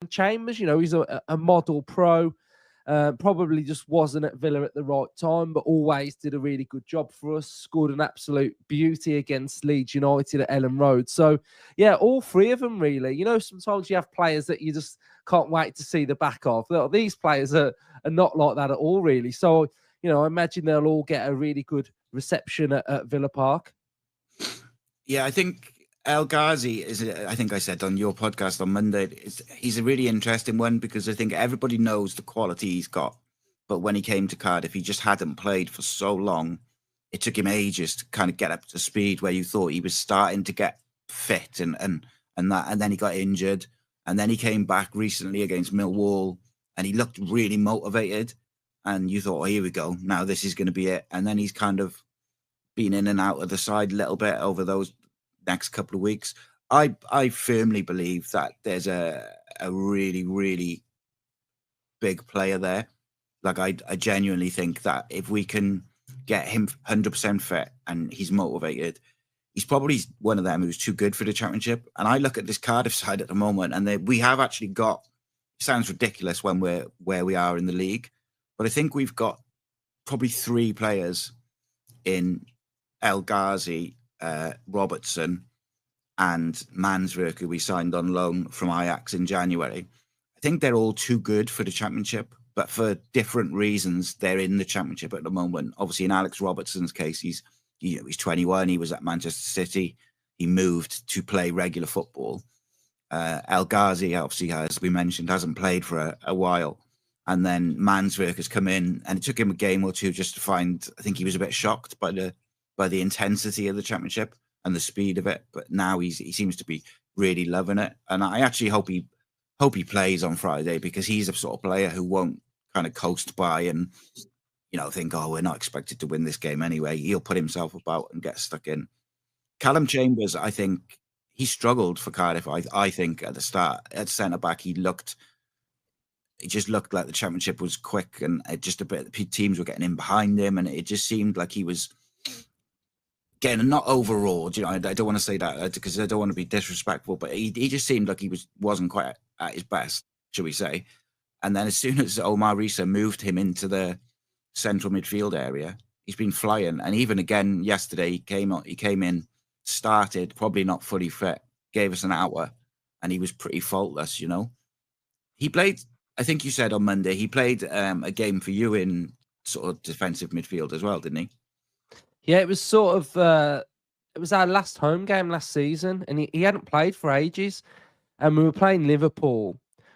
Chambers, he's a model pro. Probably just wasn't at Villa at the right time, but always did a really good job for us. Scored an absolute beauty against Leeds United at Ellen Road. So, yeah, all three of them, really. Sometimes you have players that you just can't wait to see the back of. These players are not like that at all, really. So, I imagine they'll all get a really good reception at Villa Park. Yeah, I think El Ghazi I think I said on your podcast on Monday, he's a really interesting one because I think everybody knows the quality he's got. But when he came to Cardiff, he just hadn't played for so long. It took him ages to kind of get up to speed where you thought he was starting to get fit and then he got injured. And then he came back recently against Millwall and he looked really motivated. And you thought, oh, here we go. Now this is going to be it. And then he's kind of been in and out of the side a little bit over those next couple of weeks. I firmly believe that there's a really, really big player there. Like I genuinely think that if we can get him 100% fit and he's motivated, he's probably one of them who's too good for the Championship. And I look at this Cardiff side at the moment, and we have actually got. It sounds ridiculous when we're where we are in the league, but I think we've got probably 3 players in El Ghazi, Robertson, and Manswerk, who we signed on loan from Ajax in January. I think they're all too good for the Championship, but for different reasons, they're in the Championship at the moment. Obviously, in Alex Robertson's case, he's 21. He was at Manchester City. He moved to play regular football. El Ghazi, obviously, as we mentioned, hasn't played for a while. And then Manswerk has come in, and it took him a game or two just to find. I think he was a bit shocked by the intensity of the Championship and the speed of it. But now he seems to be really loving it. And I actually hope he plays on Friday because he's a sort of player who won't kind of coast by and think, oh, we're not expected to win this game anyway. He'll put himself about and get stuck in. Callum Chambers, I think he struggled for Cardiff. I think at the start at centre back, he just looked like the Championship was quick and just a bit. Teams were getting in behind him, and it just seemed like he was getting not overawed. I don't want to say that because I don't want to be disrespectful, but he just seemed like he wasn't quite at his best, shall we say? And then as soon as Omar Rhys moved him into the central midfield area, he's been flying. And even again yesterday, he came in, started, probably not fully fit, gave us an hour, and he was pretty faultless. He played. I think you said on Monday he played a game for you in sort of defensive midfield as well, didn't he? Yeah, it was sort of it was our last home game last season, and he hadn't played for ages. And we were playing Liverpool,